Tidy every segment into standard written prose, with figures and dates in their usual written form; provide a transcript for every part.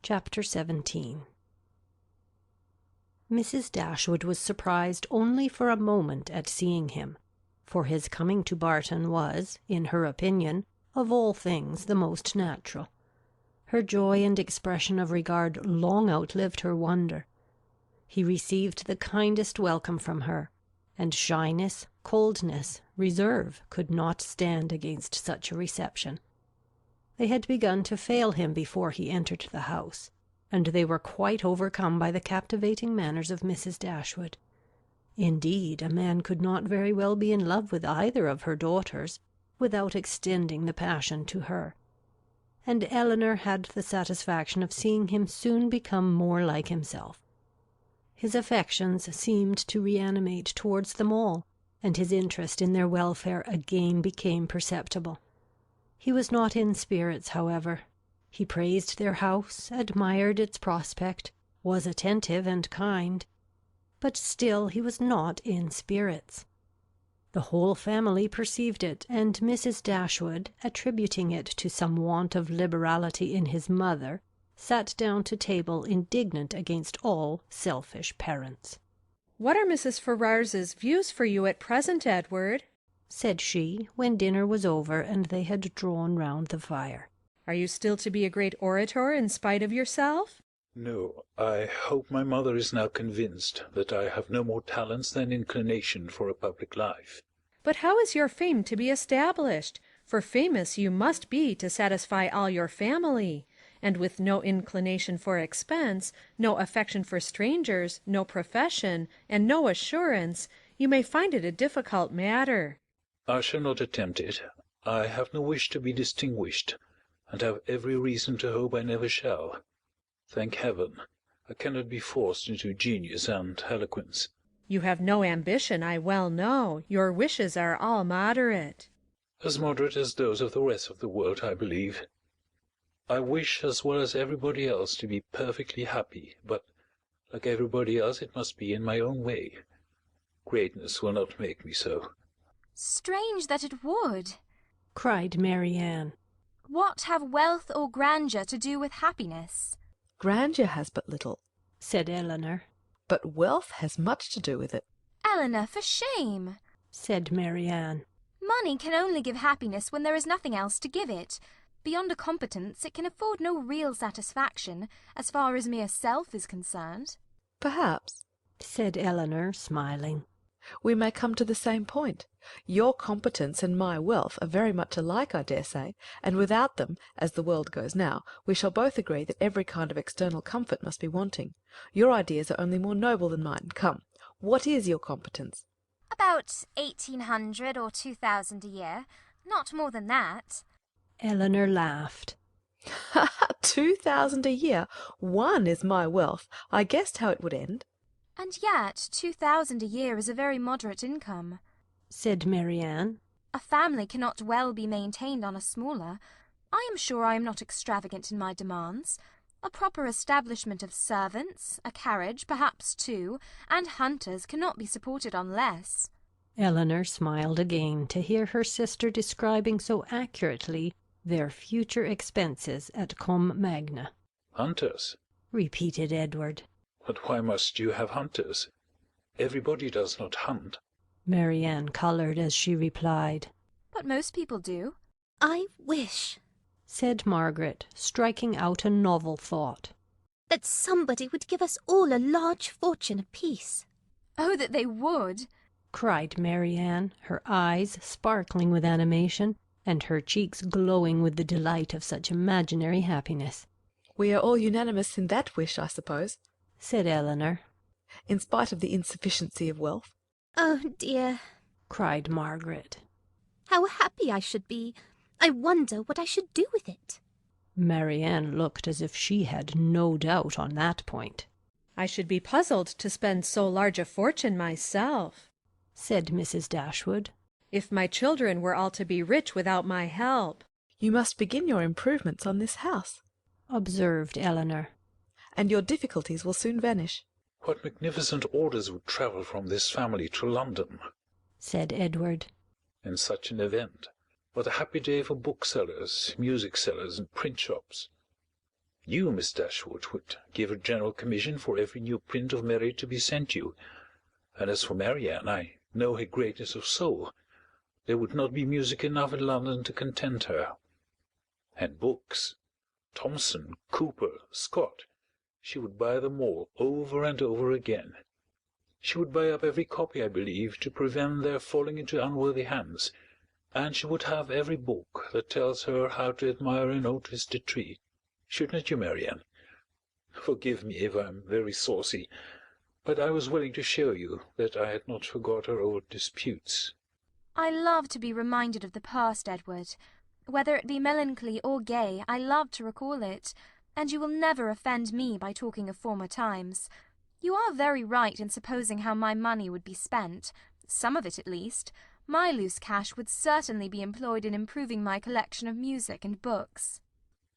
Chapter 17. Mrs. Dashwood was surprised only for a moment at seeing him, for his coming to Barton was, in her opinion, of all things the most natural. Her joy and expression of regard long outlived her wonder. He received the kindest welcome from her, and shyness, coldness, reserve could not stand against such a reception. They had begun to fail him before he entered the house, and they were quite overcome by the captivating manners of Mrs. Dashwood. Indeed, a man could not very well be in love with either of her daughters without extending the passion to her, and Elinor had the satisfaction of seeing him soon become more like himself. His affections seemed to reanimate towards them all, and his interest in their welfare again became perceptible. He was not in spirits, however. He praised their house, admired its prospect, was attentive and kind, but still he was not in spirits. The whole family perceived it, and Mrs. Dashwood, attributing it to some want of liberality in his mother, sat down to table indignant against all selfish parents. "What are Mrs. Ferrars's views for you at present, Edward?" said she, when dinner was over and they had drawn round the fire. "Are you still to be a great orator in spite of yourself?" No, I hope my mother is now convinced that I have no more talents than inclination for a public life. "But how is your fame to be established? For famous you must be to satisfy all your family, and with no inclination for expense, no affection for strangers, no profession, and no assurance, you may find it a difficult matter." I shall not attempt it. I have no wish to be distinguished, and have every reason to hope I never shall. Thank heaven, I cannot be forced into genius and eloquence. "You have no ambition, I well know. Your wishes are all moderate." As moderate as those of the rest of the world, I believe. I wish, as well as everybody else, to be perfectly happy, but, like everybody else, it must be in my own way. Greatness will not make me so. "Strange that it would," cried Marianne. "What have wealth or grandeur to do with happiness?" "Grandeur has but little," said Elinor. "but wealth has much to do with it." "Elinor, for shame!" said Marianne. "Money can only give happiness when there is nothing else to give it. Beyond a competence, it can afford no real satisfaction, as far as mere self is concerned." "Perhaps," said Elinor, smiling, "we may come to the same point. Your competence and my wealth are very much alike, I dare say, and without them, as the world goes now, we shall both agree that every kind of external comfort must be wanting. Your ideas are only more noble than mine. Come, what is your competence?" "About 1,800 or 2,000 a year. Not more than that." Elinor laughed. 2,000 a year! One is my wealth. I guessed how it would end. "And yet 2,000 a year is a very moderate income," said Marianne. "A family cannot well be maintained on a smaller. I am sure I am not extravagant in my demands. A proper establishment of servants, a carriage, perhaps two, and hunters cannot be supported on less." Elinor smiled again to hear her sister describing so accurately their future expenses at Combe Magna. Hunters? repeated Edward. But why must you have hunters? Everybody does not hunt. Marianne coloured as she replied. "But most people do." "I wish," said Margaret, striking out a novel thought, "that somebody would give us all a large fortune apiece." "Oh, that they would!" cried Marianne, her eyes sparkling with animation, and her cheeks glowing with the delight of such imaginary happiness. "We are all unanimous in that wish, I suppose," said Elinor. "in spite of the insufficiency of wealth." "Oh, dear," cried Margaret. "how happy I should be! I wonder what I should do with it." Marianne looked as if she had no doubt on that point. "I should be puzzled to spend so large a fortune myself," said Mrs. Dashwood. "if my children were all to be rich without my help." "You must begin your improvements on this house," observed Elinor, "and your difficulties will soon vanish." What magnificent orders would travel from this family to London, said Edward. in such an event. What a happy day for booksellers, music sellers, and print shops. You, Miss Dashwood, would give a general commission for every new print of Mary to be sent you, and as for Marianne, I know her greatness of soul. There would not be music enough in London to content her. And books, Thomson, Cooper, Scott, she would buy them all over and over again. She would buy up every copy, I believe, to prevent their falling into unworthy hands, and she would have every book that tells her how to admire an old twisted tree. Shouldn't you, Marianne? Forgive me if I am very saucy, but I was willing to show you that I had not forgot our old disputes. I love to be reminded of the past, Edward. Whether it be melancholy or gay, I love to recall it, and you will never offend me by talking of former times. You are very right in supposing how my money would be spent, some of it at least. My loose cash would certainly be employed in improving my collection of music and books.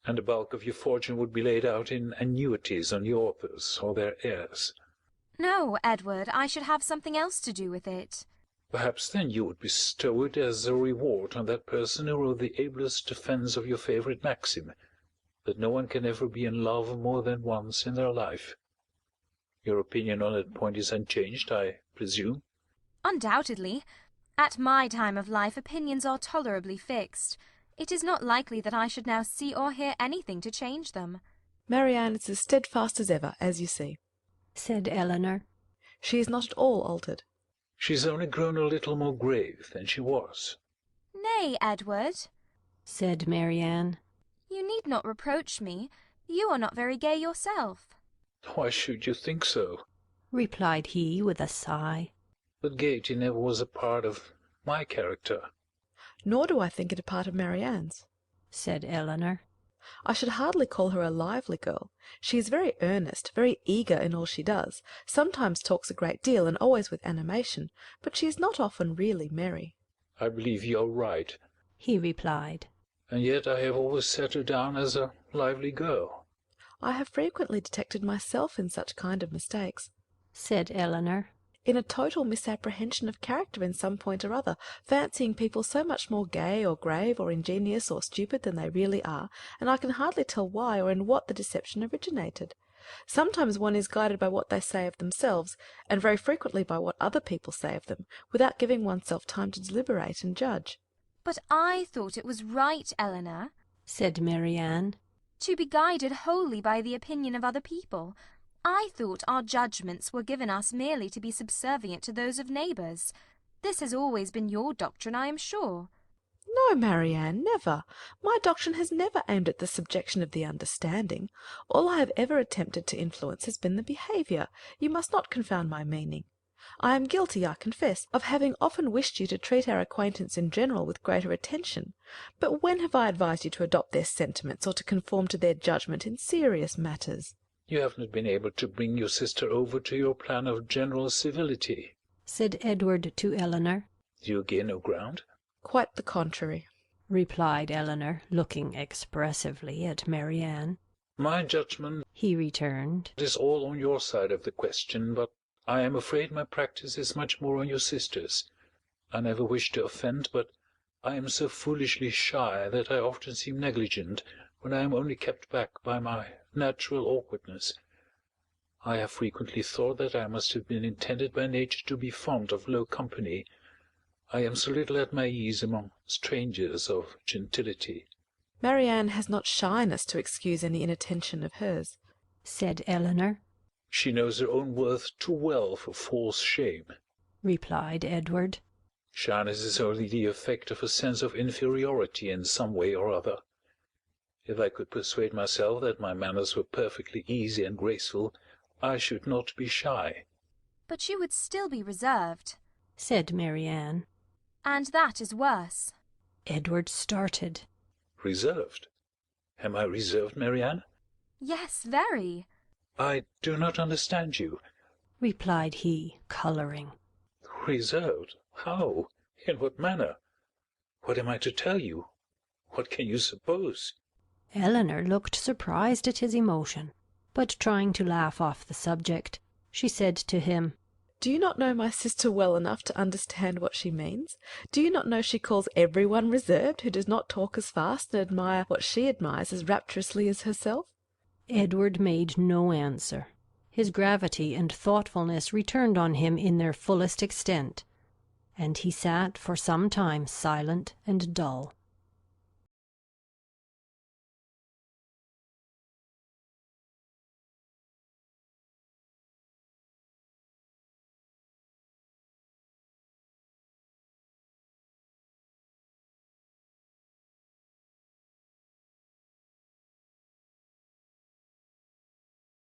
And the bulk of your fortune would be laid out in annuities on the authors or their heirs. No, Edward, I should have something else to do with it. Perhaps then you would bestow it as a reward on that person who wrote the ablest defence of your favourite maxim, that no one can ever be in love more than once in their life. Your opinion on that point is unchanged, I presume? Undoubtedly. At my time of life opinions are tolerably fixed. It is not likely that I should now see or hear anything to change them. Marianne is as steadfast as ever, as you see, said Elinor. She is not at all altered. She's only grown a little more grave than she was. Nay, Edward, said Marianne. you need not reproach me. You are not very gay yourself. Why should you think so? Replied he with a sigh. But gaiety never was a part of my character. Nor do I think it a part of Marianne's, said Elinor. I should hardly call her a lively girl. She is very earnest, very eager in all she does, sometimes talks a great deal, and always with animation, but she is not often really merry. I believe you are right, he replied. And yet I have always set her down as a lively girl. I have frequently detected myself in such kind of mistakes, said Elinor. In a total misapprehension of character in some point or other, fancying people so much more gay or grave or ingenious or stupid than they really are, and I can hardly tell why or in what the deception originated. Sometimes one is guided by what they say of themselves, and very frequently by what other people say of them, without giving oneself time to deliberate and judge. But I thought it was right, Elinor, said Marianne, to be guided wholly by the opinion of other people. I thought our judgments were given us merely to be subservient to those of neighbours. This has always been your doctrine, I am sure. No, Marianne, never. My doctrine has never aimed at the subjection of the understanding. All I have ever attempted to influence has been the behaviour. You must not confound my meaning. I am guilty, I confess, of having often wished you to treat our acquaintance in general with greater attention. But when have I advised you to adopt their sentiments, or to conform to their judgment in serious matters? You have not been able to bring your sister over to your plan of general civility, said Edward to Elinor. Do you gain no ground? Quite the contrary, replied Elinor, looking expressively at Marianne. My judgment, he returned, is all on your side of the question, but I am afraid my practice is much more on your sister's. I never wish to offend, but I am so foolishly shy that I often seem negligent when I am only kept back by my natural awkwardness. I have frequently thought that I must have been intended by nature to be fond of low company. I am so little at my ease among strangers of gentility. Marianne has not shyness to excuse any inattention of hers, said Elinor. She knows her own worth too well for false shame, replied Edward. Shyness is only the effect of a sense of inferiority in some way or other. If I could persuade myself that my manners were perfectly easy and graceful, I should not be shy. But you would still be reserved, said Marianne. And that is worse. Edward started. Reserved? Am I reserved, Marianne? Yes, very. I do not understand you, replied he, colouring. Reserved? How? In what manner? What am I to tell you? What can you suppose? Elinor looked surprised at his emotion, but trying to laugh off the subject, she said to him, Do you not know my sister well enough to understand what she means? Do you not know she calls every one reserved who does not talk as fast and admire what she admires as rapturously as herself? Edward made no answer. His gravity and thoughtfulness returned on him in their fullest extent, and he sat for some time silent and dull.